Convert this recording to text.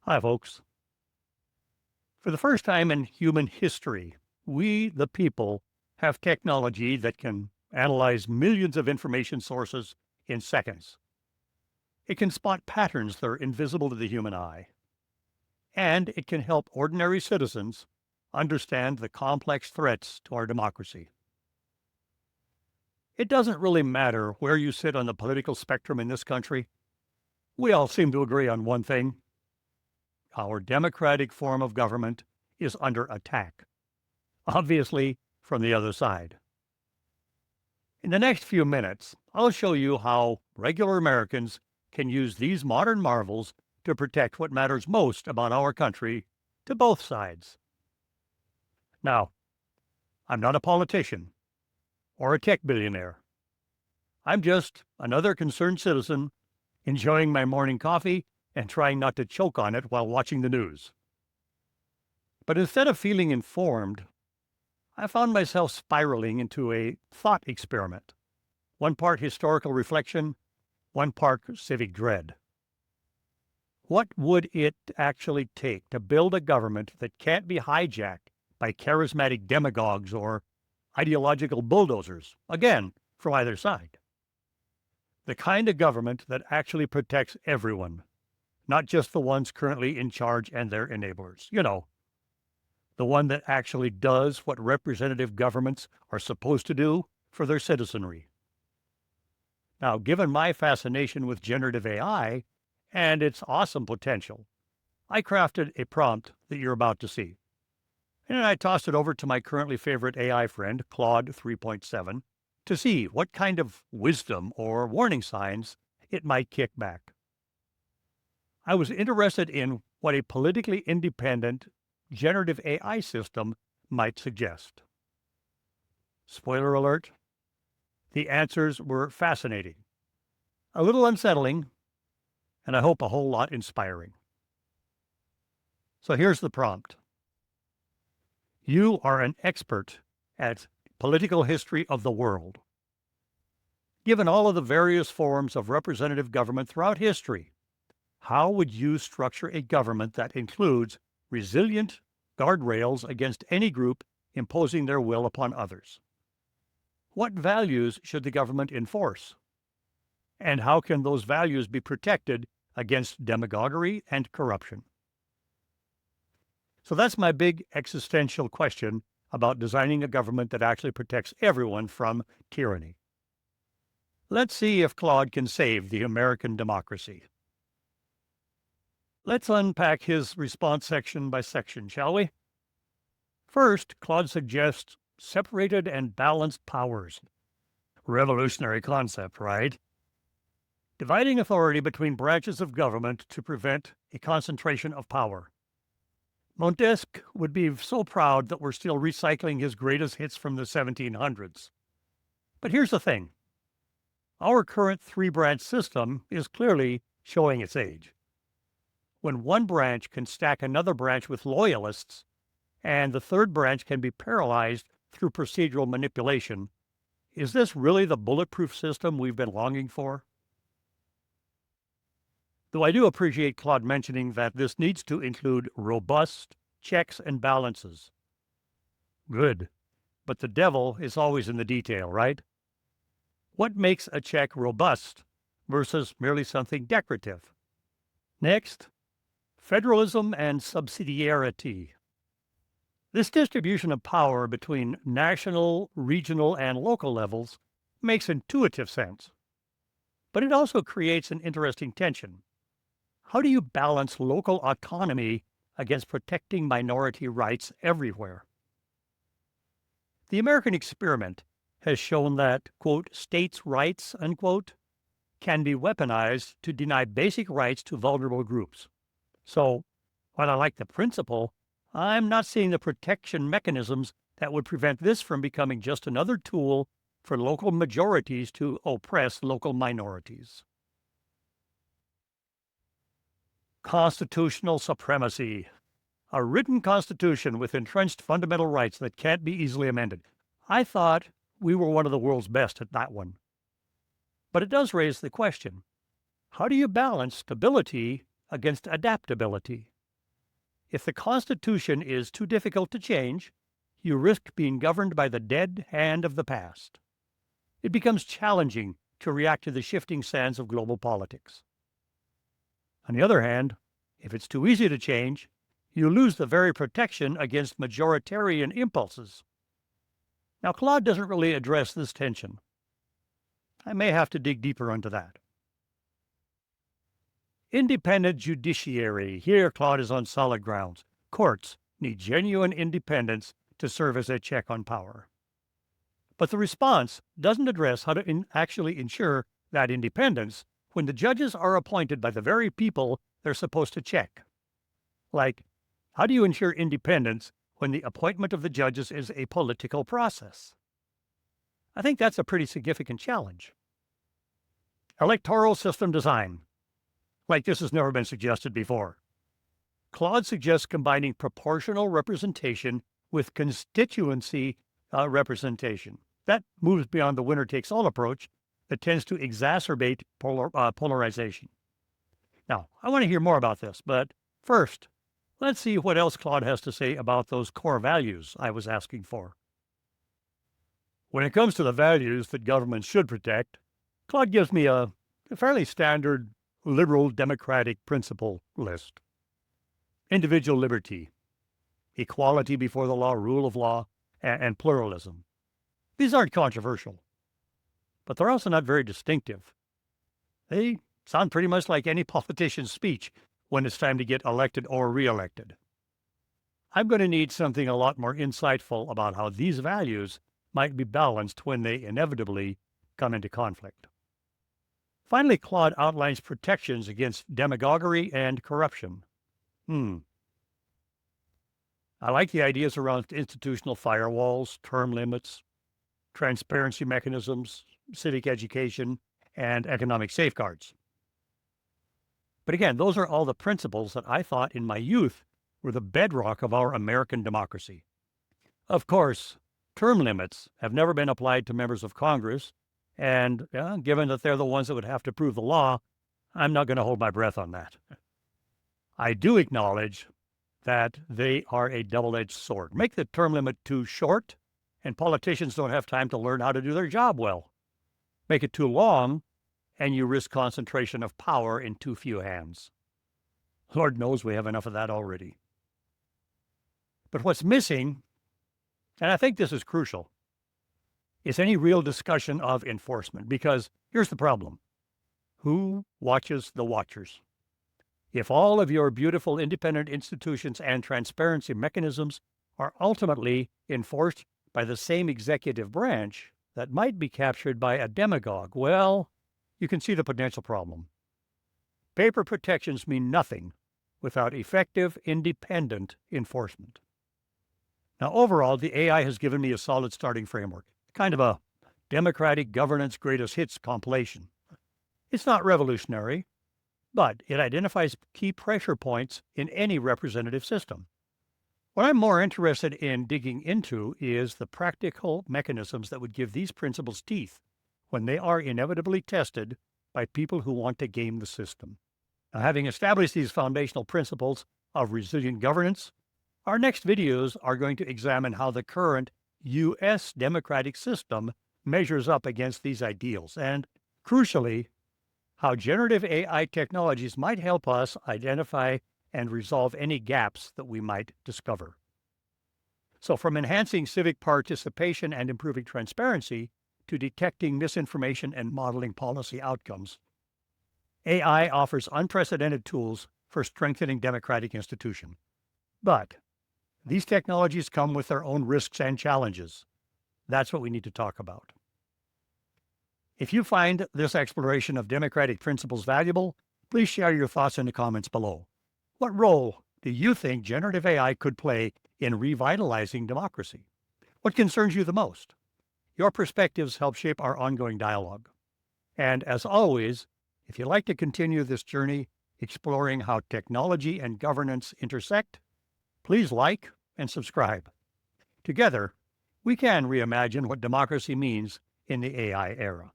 Hi, folks. For the first time in human history, we, the people, have technology that can analyze millions of information sources in seconds. It can spot patterns that are invisible to the human eye. And it can help ordinary citizens understand the complex threats to our democracy. It doesn't really matter where you sit on the political spectrum in this country. We all seem to agree on one thing. Our democratic form of government is under attack, obviously from the other side. In the next few minutes, I'll show you how regular Americans can use these modern marvels to protect what matters most about our country to both sides. Now, I'm not a politician or a tech billionaire. I'm just another concerned citizen enjoying my morning coffee and trying not to choke on it while watching the news. But instead of feeling informed, I found myself spiraling into a thought experiment. One part historical reflection, one part civic dread. What would it actually take to build a government that can't be hijacked by charismatic demagogues or ideological bulldozers, again, from either side? The kind of government that actually protects everyone, not just the ones currently in charge and their enablers. The one that actually does what representative governments are supposed to do for their citizenry. Now, given my fascination with generative AI and its awesome potential, I crafted a prompt that you're about to see. And I tossed it over to my currently favorite AI friend, Claude 3.7, to see what kind of wisdom or warning signs it might kick back. I was interested in what a politically independent generative AI system might suggest. Spoiler alert, the answers were fascinating, a little unsettling, and I hope a whole lot inspiring. So here's the prompt. You are an expert at political history of the world. Given all of the various forms of representative government throughout history, how would you structure a government that includes resilient guardrails against any group imposing their will upon others? What values should the government enforce? And how can those values be protected against demagoguery and corruption? So that's my big existential question about designing a government that actually protects everyone from tyranny. Let's see if Claude can save the American democracy. Let's unpack his response section by section, shall we? First, Claude suggests separated and balanced powers. Revolutionary concept, right? Dividing authority between branches of government to prevent a concentration of power. Montesquieu would be so proud that we're still recycling his greatest hits from the 1700s. But here's the thing. Our current three-branch system is clearly showing its age. When one branch can stack another branch with loyalists, and the third branch can be paralyzed through procedural manipulation, is this really the bulletproof system we've been longing for? Though I do appreciate Claude mentioning that this needs to include robust checks and balances. Good, but the devil is always in the detail, right? What makes a check robust versus merely something decorative? Next, federalism and subsidiarity. This distribution of power between national, regional, and local levels makes intuitive sense. But it also creates an interesting tension. How do you balance local autonomy against protecting minority rights everywhere? The American experiment has shown that, quote, states' rights, unquote, can be weaponized to deny basic rights to vulnerable groups. So, while I like the principle, I'm not seeing the protection mechanisms that would prevent this from becoming just another tool for local majorities to oppress local minorities. Constitutional supremacy. A written constitution with entrenched fundamental rights that can't be easily amended. I thought we were one of the world's best at that one. But it does raise the question, how do you balance stability against adaptability? If the Constitution is too difficult to change, you risk being governed by the dead hand of the past. It becomes challenging to react to the shifting sands of global politics. On the other hand, if it's too easy to change, you lose the very protection against majoritarian impulses. Now, Claude doesn't really address this tension. I may have to dig deeper into that. Independent judiciary. Here, Claude is on solid grounds. Courts need genuine independence to serve as a check on power. But the response doesn't address how to actually ensure that independence when the judges are appointed by the very people they're supposed to check. Like, how do you ensure independence when the appointment of the judges is a political process? I think that's a pretty significant challenge. Electoral system design. Like this has never been suggested before. Claude suggests combining proportional representation with constituency representation. That moves beyond the winner-takes-all approach that tends to exacerbate polarization. Now, I want to hear more about this, but first, let's see what else Claude has to say about those core values I was asking for. When it comes to the values that governments should protect, Claude gives me a fairly standard liberal democratic principle list. Individual liberty, equality before the law, rule of law, and pluralism. These aren't controversial, but they're also not very distinctive. They sound pretty much like any politician's speech when it's time to get elected or reelected. I'm going to need something a lot more insightful about how these values might be balanced when they inevitably come into conflict. Finally, Claude outlines protections against demagoguery and corruption. I like the ideas around institutional firewalls, term limits, transparency mechanisms, civic education, and economic safeguards. But again, those are all the principles that I thought in my youth were the bedrock of our American democracy. Of course, term limits have never been applied to members of Congress, and given that they're the ones that would have to prove the law, I'm not going to hold my breath on that. I do acknowledge that they are a double-edged sword. Make the term limit too short, and politicians don't have time to learn how to do their job well. Make it too long, and you risk concentration of power in too few hands. Lord knows we have enough of that already. But what's missing, and I think this is crucial, is any real discussion of enforcement, because here's the problem. Who watches the watchers? If all of your beautiful independent institutions and transparency mechanisms are ultimately enforced by the same executive branch that might be captured by a demagogue, well, you can see the potential problem. Paper protections mean nothing without effective, independent enforcement. Now, overall, the AI has given me a solid starting framework, kind of a democratic governance greatest hits compilation. It's not revolutionary, but it identifies key pressure points in any representative system. What I'm more interested in digging into is the practical mechanisms that would give these principles teeth when they are inevitably tested by people who want to game the system. Now, having established these foundational principles of resilient governance, our next videos are going to examine how the current U.S. democratic system measures up against these ideals, and, crucially, how generative AI technologies might help us identify and resolve any gaps that we might discover. So from enhancing civic participation and improving transparency to detecting misinformation and modeling policy outcomes, AI offers unprecedented tools for strengthening democratic institutions. But these technologies come with their own risks and challenges. That's what we need to talk about. If you find this exploration of democratic principles valuable, please share your thoughts in the comments below. What role do you think generative AI could play in revitalizing democracy? What concerns you the most? Your perspectives help shape our ongoing dialogue. And as always, if you'd like to continue this journey exploring how technology and governance intersect, please like and subscribe. Together, we can reimagine what democracy means in the AI era.